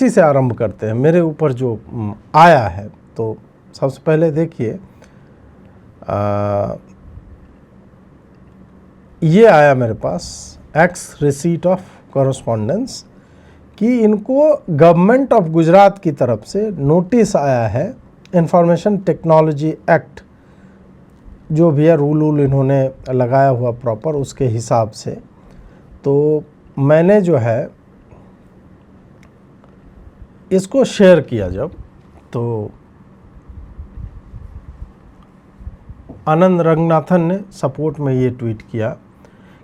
इसी से आरंभ करते हैं। मेरे ऊपर जो आया है, तो सबसे पहले देखिए, ये आया मेरे पास एक्स रिसीट ऑफ कॉरस्पॉन्डेंस कि इनको गवर्नमेंट ऑफ गुजरात की तरफ से नोटिस आया है इंफॉर्मेशन टेक्नोलॉजी एक्ट, जो भी है रूल इन्होंने लगाया हुआ प्रॉपर उसके हिसाब से। तो मैंने जो है इसको शेयर किया जब, तो आनंद रंगनाथन ने सपोर्ट में ये ट्वीट किया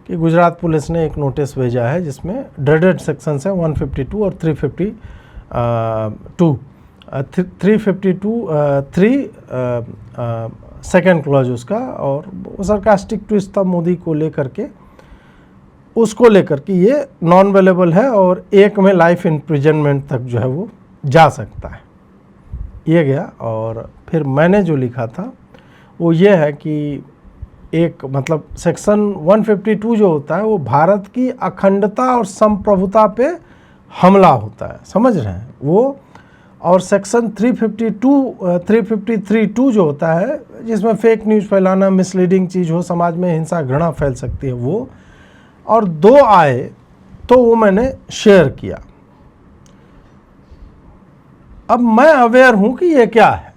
कि गुजरात पुलिस ने एक नोटिस भेजा है जिसमें ड्रेडेड सेक्शंस हैं 152 और 352 सेकेंड क्लॉज उसका, और वो सरकास्टिक ट्विस्ट था मोदी को लेकर के, उसको लेकर के ये नॉन अवेलेबल है और एक में लाइफ इम्प्रिजनमेंट तक जो है वो जा सकता है, ये गया। और फिर मैंने जो लिखा था वो ये है कि एक मतलब सेक्शन 152 जो होता है वो भारत की अखंडता और संप्रभुता पे हमला होता है, समझ रहे हैं वो। और सेक्शन 353(2) जो होता है जिसमें फेक न्यूज़ फैलाना, मिसलीडिंग चीज़ हो, समाज में हिंसा घृणा फैल सकती है, वो। और दो आए तो वो मैंने शेयर किया। अब मैं अवेयर हूँ कि ये क्या है,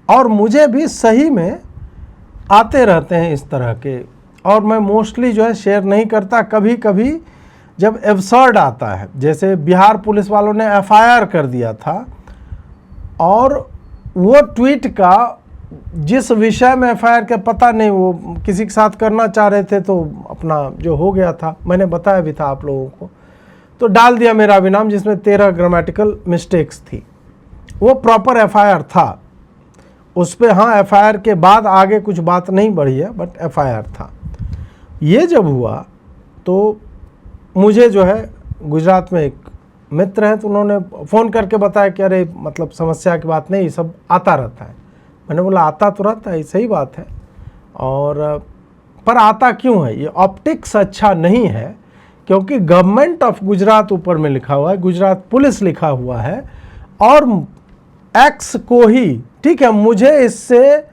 और मुझे भी सही में आते रहते हैं इस तरह के, और मैं मोस्टली जो है शेयर नहीं करता। कभी कभी जब एब्सर्ड आता है, जैसे बिहार पुलिस वालों ने एफआईआर कर दिया था और वो ट्वीट का जिस विषय में एफआईआर के पता नहीं, वो किसी के साथ करना चाह रहे थे तो अपना जो हो गया था, मैंने बताया भी था आप लोगों को, तो डाल दिया मेरा भी नाम जिसमें 13 ग्रामेटिकल मिस्टेक्स थी। वो प्रॉपर एफआईआर था उस पर, हाँ एफआईआर के बाद आगे कुछ बात नहीं बढ़ी है, बट एफआईआर था। ये जब हुआ तो मुझे जो है गुजरात में एक मित्र हैं, तो उन्होंने फ़ोन करके बताया कि अरे मतलब समस्या की बात नहीं, सब आता रहता है। मैंने बोला आता तो रहता है, सही बात है, और पर आता क्यों है? ये ऑप्टिक्स अच्छा नहीं है, क्योंकि गवर्नमेंट ऑफ गुजरात ऊपर में लिखा हुआ है, गुजरात पुलिस लिखा हुआ है, और एक्स को ही, ठीक है, मुझे इससे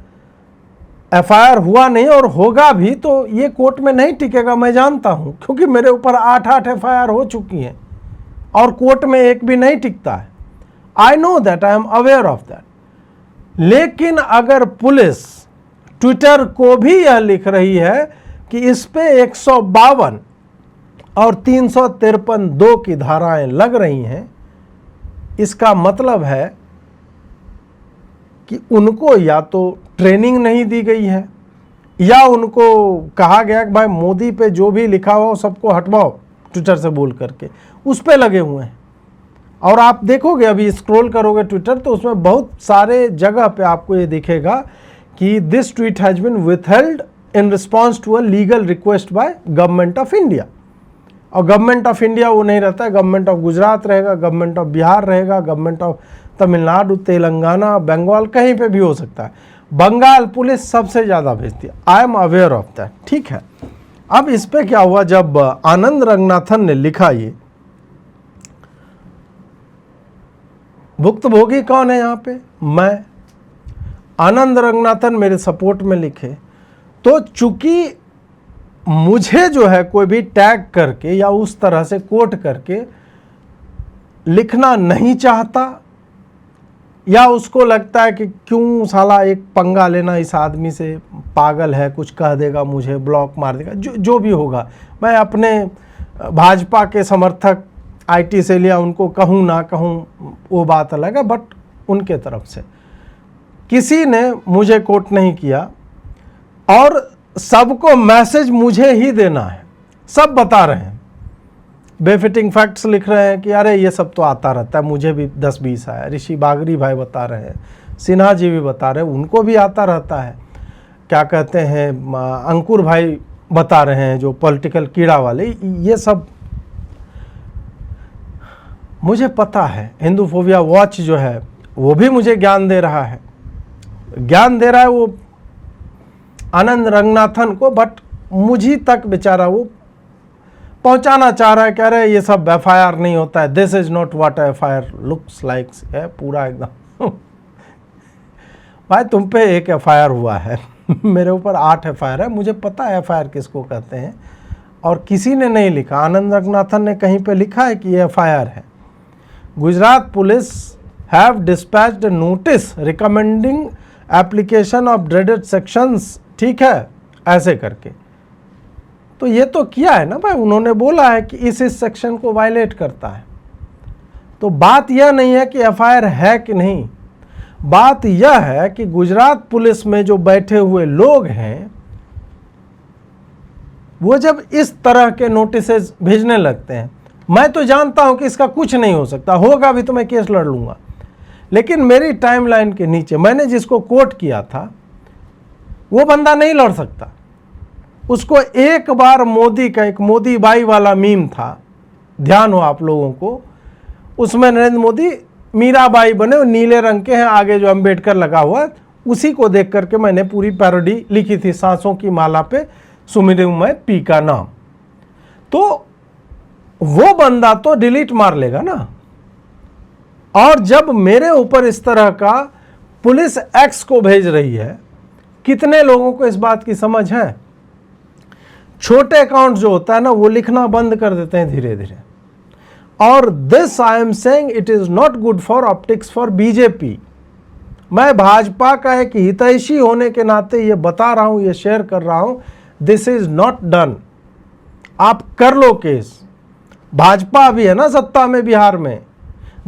एफआईआर हुआ नहीं और होगा भी तो ये कोर्ट में नहीं टिकेगा, मैं जानता हूं, क्योंकि मेरे ऊपर 8 एफआईआर हो चुकी हैं और कोर्ट में एक भी नहीं टिकता है। I know that, I am aware of that. लेकिन अगर पुलिस ट्विटर को भी यह लिख रही है कि इस पे 152 और 353(2) की धाराएं लग रही हैं, इसका मतलब है कि उनको या तो ट्रेनिंग नहीं दी गई है, या उनको कहा गया कि भाई मोदी पे जो भी लिखा हुआ सबको हटवाओ ट्विटर से बोल करके, उस पे लगे हुए हैं। और आप देखोगे, अभी स्क्रॉल करोगे ट्विटर तो उसमें बहुत सारे जगह पे आपको ये दिखेगा कि this tweet has been withheld in response to a legal request by government of India. और गवर्नमेंट ऑफ इंडिया वो नहीं रहता है, गवर्नमेंट ऑफ गुजरात रहेगा, गवर्नमेंट ऑफ बिहार रहेगा, गवर्नमेंट ऑफ तमिलनाडु, तेलंगाना, बंगाल, कहीं पे भी हो सकता है। बंगाल पुलिस सबसे ज़्यादा भेजती है, I am aware of that, ठीक है। अब इस पे क्या हुआ, जब आनंद रंगनाथन ने लिखा, ये भुक्तभोगी कौन है यहाँ पे? मैं। आनंद रंगनाथन मेरे सपोर्ट में लिखे, तो चूंकि मुझे जो है कोई भी टैग करके या उस तरह से कोट करके लिखना नहीं चाहता, या उसको लगता है कि क्यों साला एक पंगा लेना इस आदमी से, पागल है, कुछ कह देगा, मुझे ब्लॉक मार देगा, जो भी होगा। मैं अपने भाजपा के समर्थक आईटी से लिया, उनको कहूँ ना कहूँ वो बात अलग है, बट उनके तरफ से किसी ने मुझे कोट नहीं किया, और सबको मैसेज मुझे ही देना है। सब बता रहे हैं, बेफिटिंग फैक्ट्स लिख रहे हैं कि अरे ये सब तो आता रहता है, मुझे भी 10-20 आया। ऋषि बागरी भाई बता रहे हैं, सिन्हा जी भी बता रहे हैं, उनको भी आता रहता है। क्या कहते हैं, अंकुर भाई बता रहे हैं, जो पॉलिटिकल कीड़ा वाले, ये सब मुझे पता है। हिंदूफोबिया वॉच जो है वो भी मुझे ज्ञान दे रहा है, ज्ञान दे रहा है वो आनंद रंगनाथन को, बट मुझी तक बेचारा वो पहुंचाना चाह रहा है, कह रहे हैं ये सब एफआईआर नहीं होता है, this is not what FIR looks like है पूरा एकदम। भाई तुम पे एक एफआईआर हुआ है मेरे ऊपर 8 एफआईआर है, मुझे पता है एफआईआर किसको कहते हैं, और किसी ने नहीं लिखा, आनंद रंगनाथन ने कहीं पे लिखा है कि ये एफआईआर है। Gujarat police have dispatched notice recommending application of dreaded sections, ठीक है, ऐसे करके। तो ये तो किया है ना भाई, उन्होंने बोला है कि इस सेक्शन को वायलेट करता है। तो बात यह नहीं है कि एफआईआर है कि नहीं, बात यह है कि गुजरात पुलिस में जो बैठे हुए लोग हैं वो जब इस तरह के नोटिसेस भेजने लगते हैं, मैं तो जानता हूं कि इसका कुछ नहीं हो सकता, होगा भी तो मैं केस लड़ लूंगा, लेकिन मेरी टाइमलाइन के नीचे मैंने जिसको कोट किया था वो बंदा नहीं लड़ सकता। उसको एक बार मोदी का एक मोदी बाई वाला मीम था, ध्यान हो आप लोगों को, उसमें नरेंद्र मोदी मीराबाई बने और नीले रंग के हैं, आगे जो अंबेडकर लगा हुआ है, उसी को देख करके मैंने पूरी पैरोडी लिखी थी, सांसों की माला पे सुमिरूं मैं पी का नाम। तो वो बंदा तो डिलीट मार लेगा ना। और जब मेरे ऊपर इस तरह का पुलिस एक्स को भेज रही है, कितने लोगों को इस बात की समझ है? छोटे अकाउंट जो होता है ना वो लिखना बंद कर देते हैं धीरे धीरे। और this I am saying it is not good for optics for BJP. मैं भाजपा का एक हितैषी होने के नाते ये बता रहा हूं, ये शेयर कर रहा हूं, दिस इज नॉट डन। आप कर लो केस, भाजपा भी है ना सत्ता में बिहार में।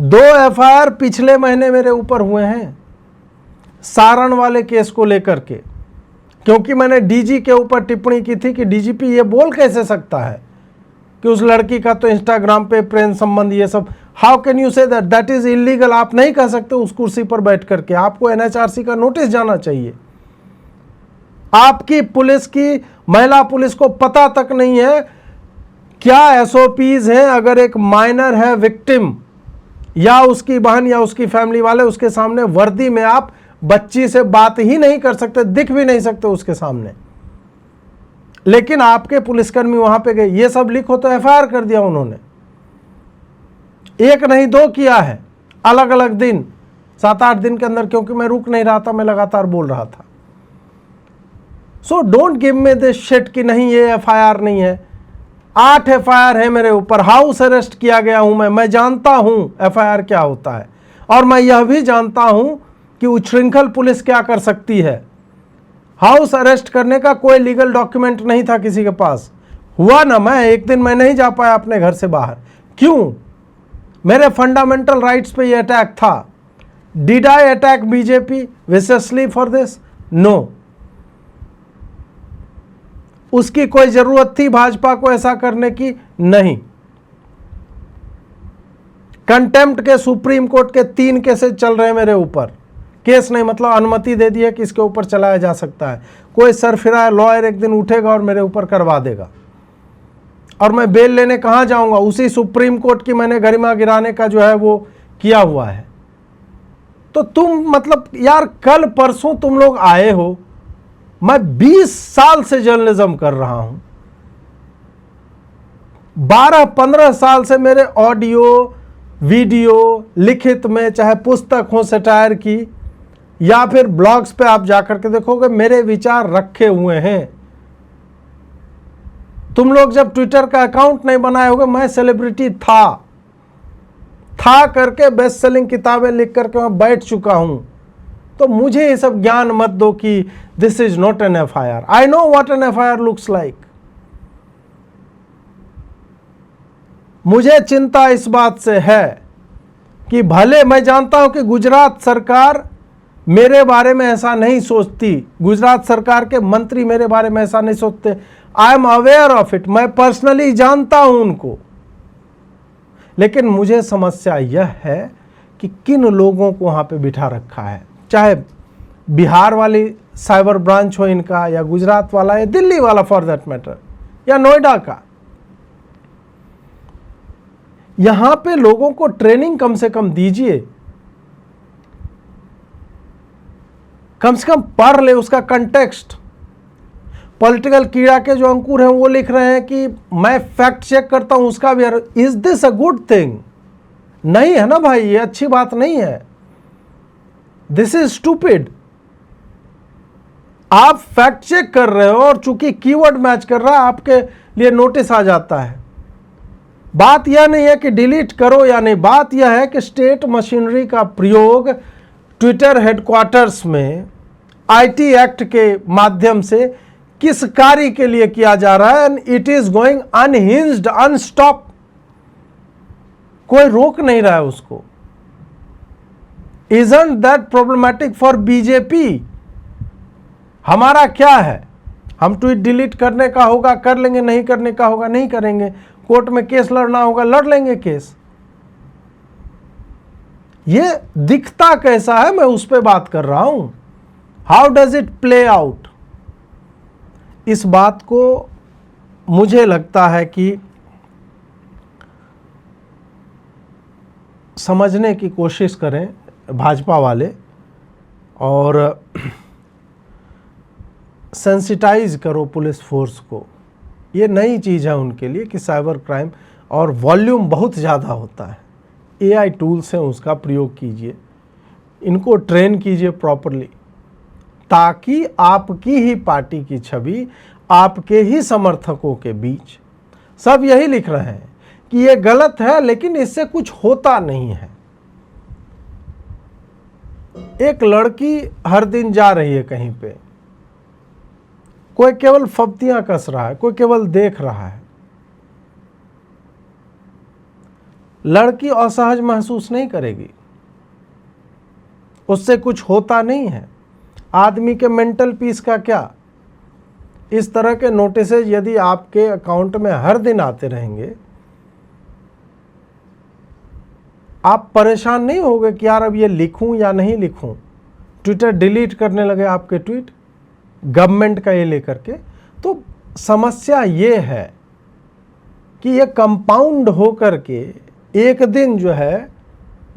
2 एफआईआर पिछले महीने मेरे ऊपर हुए हैं सारण वाले केस को लेकर के, क्योंकि मैंने डीजी के ऊपर टिप्पणी की थी कि डीजीपी ये बोल कैसे सकता है कि उस लड़की का तो इंस्टाग्राम पे प्रेम संबंध ये सब, how can you say that, that is illegal. आप नहीं कह सकते उस कुर्सी पर बैठ करके, आपको एनएचआरसी का नोटिस जाना चाहिए। आपकी पुलिस की, महिला पुलिस को पता तक नहीं है क्या एसओपीज हैं। अगर एक माइनर है विक्टिम या उसकी बहन या उसकी फैमिली वाले, उसके सामने वर्दी में आप बच्ची से बात ही नहीं कर सकते, दिख भी नहीं सकते उसके सामने, लेकिन आपके पुलिसकर्मी वहां पे गए, ये सब लिखो तो एफआईआर कर दिया उन्होंने। 1 नहीं 2 किया है, अलग अलग दिन, 7-8 दिन के अंदर, क्योंकि मैं रुक नहीं रहा था, मैं लगातार बोल रहा था। So don't give me this shit कि नहीं ये एफआईआर नहीं है। 8 एफआईआर है मेरे ऊपर, हाउस अरेस्ट किया गया हूं मैं जानता हूं एफआईआर क्या होता है, और मैं यह भी जानता हूं कि उच्छृंखल पुलिस क्या कर सकती है। हाउस अरेस्ट करने का कोई लीगल डॉक्यूमेंट नहीं था किसी के पास। हुआ ना, मैं एक दिन मैं नहीं जा पाया अपने घर से बाहर, क्यों? मेरे फंडामेंटल राइट्स पे ये अटैक था। Did I attack BJP especially for this? No. उसकी कोई जरूरत थी भाजपा को ऐसा करने की? नहीं। कंटेम्प्ट के सुप्रीम कोर्ट के 3 केसेस चल रहे हैं मेरे ऊपर, केस नहीं मतलब अनुमति दे दी है कि इसके ऊपर चलाया जा सकता है। कोई सरफिरा लॉयर एक दिन उठेगा और मेरे ऊपर करवा देगा, और मैं बेल लेने कहां जाऊंगा? उसी सुप्रीम कोर्ट की मैंने गरिमा गिराने का जो है वो किया हुआ है। तो तुम मतलब यार, कल परसों तुम लोग आए हो, मैं 20 साल से जर्नलिज्म कर रहा हूं, 12-15 साल से मेरे ऑडियो वीडियो लिखित में, चाहे पुस्तक हो सटायर की या फिर ब्लॉग्स पे आप जाकर के देखोगे, मेरे विचार रखे हुए हैं। तुम लोग जब ट्विटर का अकाउंट नहीं बनाए होगे, मैं सेलिब्रिटी था करके बेस्ट सेलिंग किताबें लिख करके मैं बैठ चुका हूं। तो मुझे ये सब ज्ञान मत दो कि this is not an FIR. I know what an FIR looks like. मुझे चिंता इस बात से है कि भले मैं जानता हूं कि गुजरात सरकार मेरे बारे में ऐसा नहीं सोचती, गुजरात सरकार के मंत्री मेरे बारे में ऐसा नहीं सोचते, I am aware of it, मैं पर्सनली जानता हूं उनको। लेकिन मुझे समस्या यह है कि किन लोगों को वहां पे बिठा रखा है, चाहे बिहार वाली साइबर ब्रांच हो इनका, या गुजरात वाला, या दिल्ली वाला फॉर दैट मैटर, या नोएडा का। यहां पे लोगों को ट्रेनिंग कम से कम दीजिए, कम से कम पढ़ ले उसका कंटेक्स्ट। पॉलिटिकल कीड़ा के जो अंकुर हैं वो लिख रहे हैं कि मैं फैक्ट चेक करता हूं उसका भी। Is this a good thing? नहीं है ना भाई, ये अच्छी बात नहीं है। This is stupid. आप फैक्ट चेक कर रहे हो और चूंकि कीवर्ड मैच कर रहा है आपके लिए नोटिस आ जाता है। बात यह नहीं है कि डिलीट करो या नहीं, बात यह है कि स्टेट मशीनरी का प्रयोग ट्विटर हेडक्वार्टर्स में आईटी एक्ट के माध्यम से किस कार्य के लिए किया जा रहा है। And it is going unhinged, Unstop. कोई रोक नहीं रहा है उसको। Isn't that problematic for BJP? हमारा क्या है, हम ट्वीट डिलीट करने का होगा कर लेंगे, नहीं करने का होगा नहीं करेंगे, कोर्ट में केस लड़ना होगा लड़ लेंगे केस। ये दिखता कैसा है मैं उस पर बात कर रहा हूं। How does it play out? इस बात को मुझे लगता है कि समझने की कोशिश करें भाजपा वाले और सेंसिटाइज करो पुलिस फोर्स को। ये नई चीज़ है उनके लिए कि साइबर क्राइम और वॉल्यूम बहुत ज़्यादा होता है। एआई टूल्स हैं, उसका प्रयोग कीजिए, इनको ट्रेन कीजिए प्रॉपरली, ताकि आपकी ही पार्टी की छवि आपके ही समर्थकों के बीच, सब यही लिख रहे हैं कि ये गलत है लेकिन इससे कुछ होता नहीं है। एक लड़की हर दिन जा रही है कहीं पे, कोई केवल फब्तियां कस रहा है, कोई केवल देख रहा है। लड़की असहज महसूस नहीं करेगी, उससे कुछ होता नहीं है। आदमी के मेंटल पीस का क्या? इस तरह के नोटिसेज यदि आपके अकाउंट में हर दिन आते रहेंगे, आप परेशान नहीं होगे कि यार अब ये लिखूं या नहीं लिखूं। ट्विटर डिलीट करने लगे आपके ट्वीट गवर्नमेंट का ये लेकर के। तो समस्या ये है कि ये कंपाउंड होकर के एक दिन जो है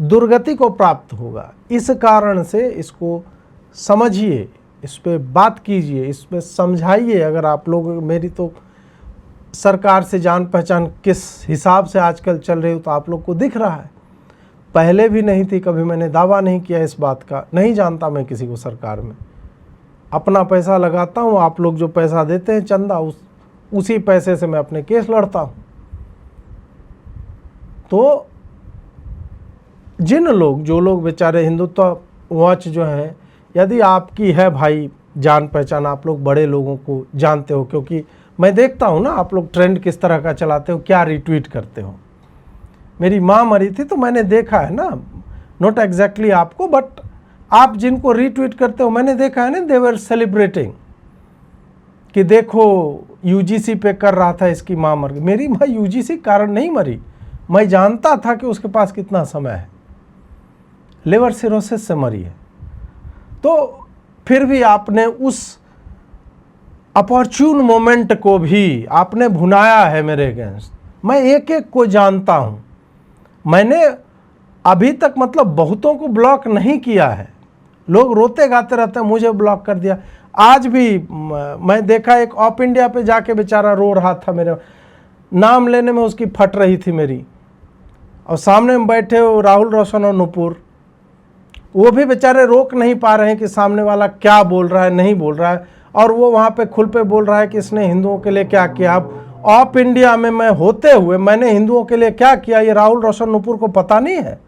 दुर्गति को प्राप्त होगा। इस कारण से इसको समझिए, इस पे बात कीजिए, इस पे समझाइए। अगर आप लोग, मेरी तो सरकार से जान पहचान किस हिसाब से आजकल चल रही हो तो आप लोग को दिख रहा है। पहले भी नहीं थी, कभी मैंने दावा नहीं किया इस बात का, नहीं जानता मैं किसी को सरकार में। अपना पैसा लगाता हूँ, आप लोग जो पैसा देते हैं चंदा, उसी पैसे से मैं अपने केस लड़ता हूँ। तो जो लोग बेचारे हिंदुत्व वॉच जो हैं, यदि आपकी है भाई जान पहचान, आप लोग बड़े लोगों को जानते हो, क्योंकि मैं देखता हूँ ना आप लोग ट्रेंड किस तरह का चलाते हो, क्या रिट्वीट करते हो। मेरी माँ मरी थी तो मैंने देखा है ना, नॉट एग्जैक्टली आपको, बट आप जिनको रीट्वीट करते हो मैंने देखा है ना, दे वर सेलिब्रेटिंग कि देखो यूजीसी पे कर रहा था, इसकी माँ मर गई। मेरी माँ यूजीसी कारण नहीं मरी, मैं जानता था कि उसके पास कितना समय है, लिवर सिरोसिस से मरी है। तो फिर भी आपने उस अपॉर्चून मोमेंट को भी आपने भुनाया है मेरे अगेंस्ट। मैं एक एक को जानता हूँ, मैंने अभी तक मतलब बहुतों को ब्लॉक नहीं किया है। लोग रोते गाते रहते हैं मुझे ब्लॉक कर दिया। आज भी मैं देखा एक ऑफ इंडिया पे जाके बेचारा रो रहा था, मेरे नाम लेने में उसकी फट रही थी मेरी, और सामने में बैठे हो राहुल रोशन और नुपुर, वो भी बेचारे रोक नहीं पा रहे हैं कि सामने वाला क्या बोल रहा है नहीं बोल रहा है, और वो वहाँ पे खुल पे बोल रहा है कि इसने हिंदुओं के लिए क्या किया। अब ऑफ इंडिया में मैं होते हुए मैंने हिंदुओं के लिए क्या किया ये राहुल रोशन नुपुर को पता नहीं है।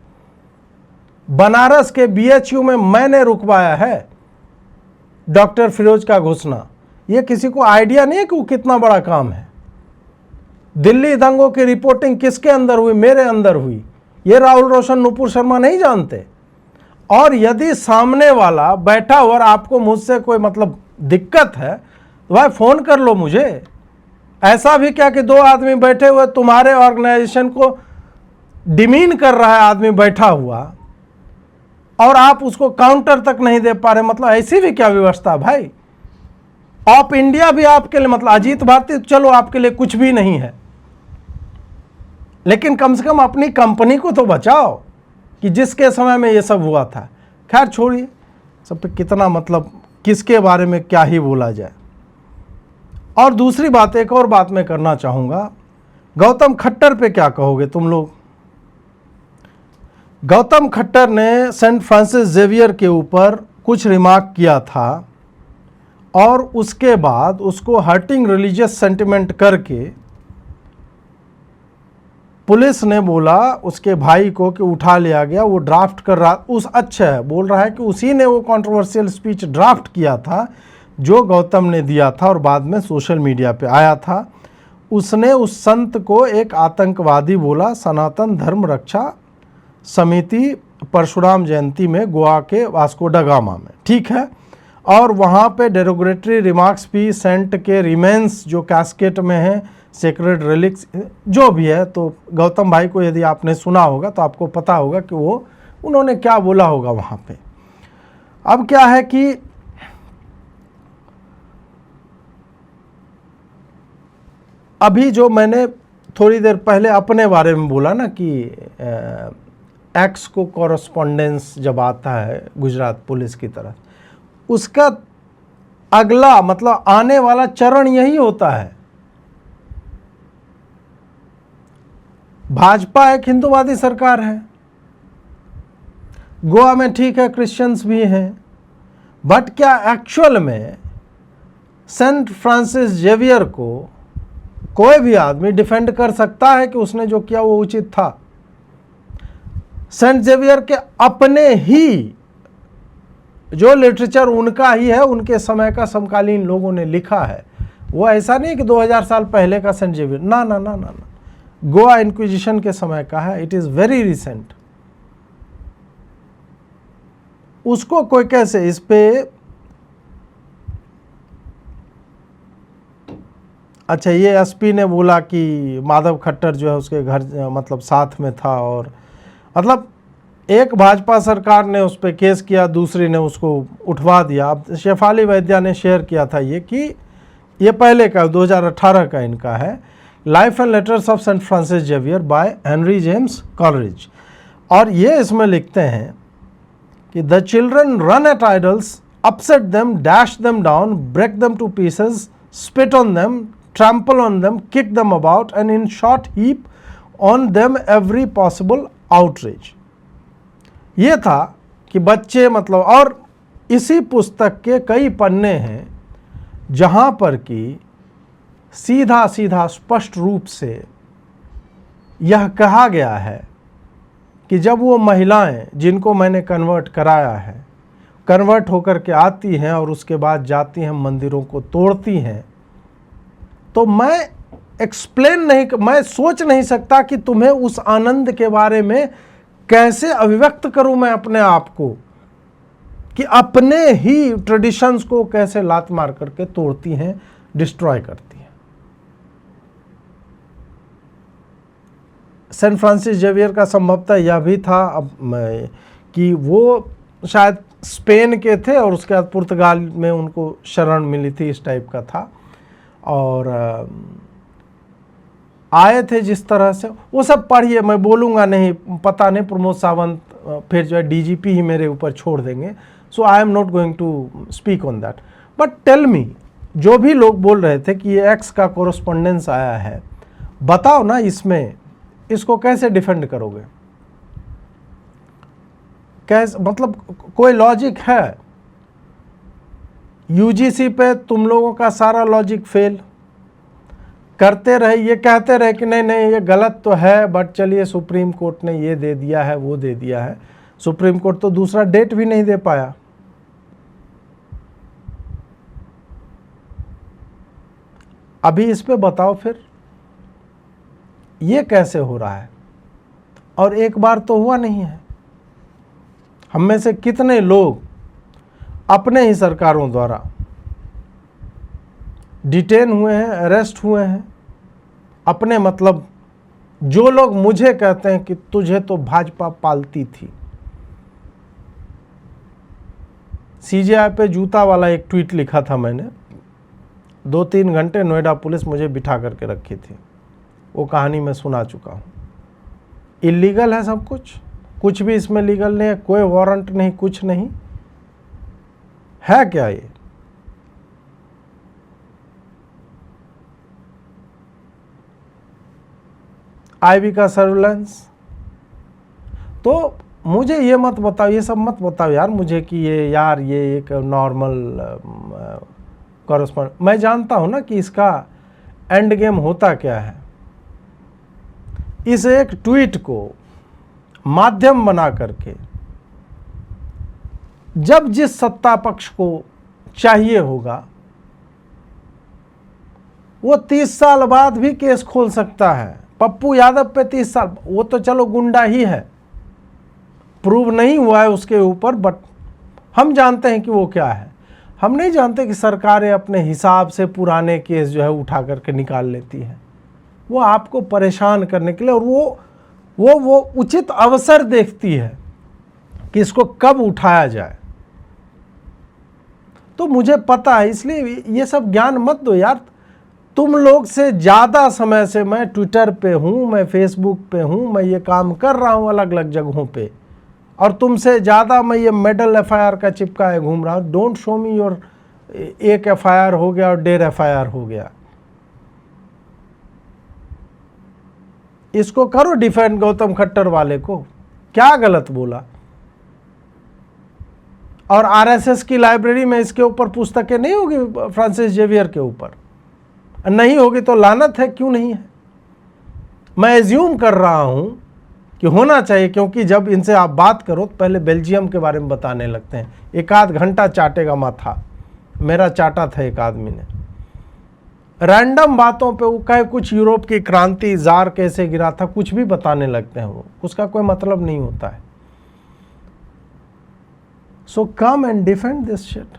बनारस के बीएचयू में मैंने रुकवाया है डॉक्टर फिरोज का घुसना, ये किसी को आइडिया नहीं है कि वो कितना बड़ा काम है। दिल्ली दंगों की रिपोर्टिंग किसके अंदर हुई? मेरे अंदर हुई। ये राहुल रोशन नुपुर शर्मा नहीं जानते। और यदि सामने वाला बैठा हुआ और आपको मुझसे कोई मतलब दिक्कत है तो भाई फ़ोन कर लो मुझे। ऐसा भी क्या कि दो आदमी बैठे हुए तुम्हारे ऑर्गेनाइजेशन को डिमीन कर रहा है आदमी बैठा हुआ, और आप उसको काउंटर तक नहीं दे पा रहे। मतलब ऐसी भी क्या व्यवस्था भाई? ऑफ इंडिया भी आपके लिए, मतलब अजीत भारती चलो आपके लिए कुछ भी नहीं है, लेकिन कम से कम अपनी कंपनी को तो बचाओ कि जिसके समय में ये सब हुआ था। खैर छोड़िए, सब पे कितना मतलब किसके बारे में क्या ही बोला जाए। और दूसरी बात, एक और बात मैं करना चाहूँगा, गौतम खट्टर पे क्या कहोगे तुम लोग? गौतम खट्टर ने सेंट फ्रांसिस जेवियर के ऊपर कुछ रिमार्क किया था और उसके बाद उसको हर्टिंग रिलीजियस सेंटिमेंट करके पुलिस ने बोला उसके भाई को कि उठा लिया गया, वो ड्राफ्ट कर रहा उस अच्छा है, बोल रहा है कि उसी ने वो कंट्रोवर्शियल स्पीच ड्राफ्ट किया था जो गौतम ने दिया था और बाद में सोशल मीडिया पे आया था। उसने उस संत को एक आतंकवादी बोला, सनातन धर्म रक्षा समिति परशुराम जयंती में गोवा के वास्को ड गामा में, ठीक है। और वहाँ पे डेरोगेटरी रिमार्क्स भी सेंट के रिमेन्स जो कैस्केट में हैं, सेक्रेड रिलिक्स जो भी है, तो गौतम भाई को यदि आपने सुना होगा तो आपको पता होगा कि वो उन्होंने क्या बोला होगा वहाँ पे। अब क्या है कि अभी जो मैंने थोड़ी देर पहले अपने बारे में बोला ना कि एक्स को कॉरेस्पॉन्डेंस जब आता है गुजरात पुलिस की तरफ, उसका अगला मतलब आने वाला चरण यही होता है। भाजपा एक हिंदूवादी सरकार है, गोवा में ठीक है क्रिश्चियंस भी हैं, बट क्या एक्चुअल में सेंट फ्रांसिस जेवियर को कोई भी आदमी डिफेंड कर सकता है कि उसने जो किया वो उचित था? सेंट जेवियर के अपने ही जो लिटरेचर उनका ही है, उनके समय का समकालीन लोगों ने लिखा है, वो ऐसा नहीं कि 2000 साल पहले का सेंट जेवियर, ना ना ना ना ना, गोवा इंक्विजिशन के समय का है, इट इज़ वेरी रिसेंट। उसको कोई कैसे इस पे, अच्छा ये एसपी ने बोला कि माधव खट्टर जो है उसके घर मतलब साथ में था, और मतलब एक भाजपा सरकार ने उस पर केस किया, दूसरी ने उसको उठवा दिया। अब शेफाली वैद्या ने शेयर किया था ये कि ये पहले का 2018 का इनका है, life and letters of Saint Francis Xavier by Henry James Coleridge, और ये इसमें लिखते हैं कि the children run at idols, upset them, dash them down, break them to pieces, spit on them, trample on them, kick them about and in short heap on them every possible outreach. ये था कि बच्चे मतलब, और इसी पुस्तक के कई पन्ने हैं जहाँ पर कि सीधा सीधा स्पष्ट रूप से यह कहा गया है कि जब वो महिलाएं जिनको मैंने कन्वर्ट कराया है, कन्वर्ट होकर के आती हैं और उसके बाद जाती हैं मंदिरों को तोड़ती हैं, तो मैं मैं सोच नहीं सकता कि तुम्हें उस आनंद के बारे में कैसे अभिव्यक्त करूं मैं अपने आप को, कि अपने ही ट्रेडिशंस को कैसे लात मार करके तोड़ती हैं, डिस्ट्रॉय करती हैं। सेंट फ्रांसिस जेवियर का संभवतः यह भी था अब कि वो शायद स्पेन के थे और उसके बाद पुर्तगाल में उनको शरण मिली थी, इस टाइप का था, और आए थे जिस तरह से, वो सब पढ़िए, मैं बोलूँगा नहीं, पता नहीं प्रमोद सावंत फिर जो है डीजीपी ही मेरे ऊपर छोड़ देंगे, so I am not going to speak on that. But tell me, जो भी लोग बोल रहे थे कि ये एक्स का कोरेस्पोंडेंस आया है, बताओ ना इसमें, इसको कैसे डिफेंड करोगे? कैसे, मतलब कोई लॉजिक है? यूजीसी पे तुम लोगों का सारा लॉजिक फेल करते रहे, ये कहते रहे कि नहीं नहीं ये गलत तो है, बट चलिए सुप्रीम कोर्ट ने ये दे दिया है, वो दे दिया है। सुप्रीम कोर्ट तो दूसरा डेट भी नहीं दे पाया। अभी इस पे बताओ फिर ये कैसे हो रहा है? और एक बार तो हुआ नहीं है। हम में से कितने लोग अपने ही सरकारों द्वारा डिटेन हुए हैं, अरेस्ट हुए हैं, अपने मतलब जो लोग मुझे कहते हैं कि तुझे तो भाजपा पालती थी। सीजेआई पे जूता वाला एक ट्वीट लिखा था मैंने, 2-3 घंटे नोएडा पुलिस मुझे बिठा करके रखी थी, वो कहानी मैं सुना चुका हूँ। इलीगल है सब कुछ, कुछ भी इसमें लीगल नहीं है, कोई वारंट नहीं, कुछ नहीं है। क्या ये आईबी का सर्विलेंस। तो मुझे ये मत बताओ, ये सब मत बताओ यार मुझे कि ये एक नॉर्मल कॉरेस्पॉन्ड। मैं जानता हूँ ना कि इसका एंड गेम होता क्या है। इस एक ट्वीट को माध्यम बना करके जब जिस सत्ता पक्ष को चाहिए होगा वो 30 साल बाद भी केस खोल सकता है। पप्पू यादव पे 30 साल, वो तो चलो गुंडा ही है, प्रूव नहीं हुआ है उसके ऊपर, बट हम जानते हैं कि वो क्या है। हम नहीं जानते कि सरकारें अपने हिसाब से पुराने केस जो है उठा करके निकाल लेती हैं, वो आपको परेशान करने के लिए, और वो उचित अवसर देखती है कि इसको कब उठाया जाए। तो मुझे पता है, इसलिए ये सब ज्ञान मत दो यार। तुम लोग से ज़्यादा समय से मैं ट्विटर पे हूँ, मैं फेसबुक पे हूँ, मैं ये काम कर रहा हूँ अलग अलग जगहों पे, और तुमसे ज़्यादा मैं ये मेडल एफआईआर का चिपकाए घूम रहा हूँ। डोंट शो मी योर एक एफआईआर हो गया और 1.5 एफआईआर हो गया। इसको करो डिफेंड गौतम खट्टर वाले को, क्या गलत बोला। और आरएसएस की लाइब्रेरी में इसके ऊपर पुस्तकें नहीं होगी, फ्रांसिस जेवियर के ऊपर नहीं होगी तो लानत है, क्यों नहीं है। मैं एज्यूम कर रहा हूं कि होना चाहिए, क्योंकि जब इनसे आप बात करो तो पहले बेल्जियम के बारे में बताने लगते हैं। 1 आध घंटा चाटेगा माथा, मेरा चाटा था एक आदमी ने, रैंडम बातों पे वो कहे कुछ यूरोप की क्रांति, जार कैसे गिरा था, कुछ भी बताने लगते हैं वो, उसका कोई मतलब नहीं होता है। So come and defend this shit.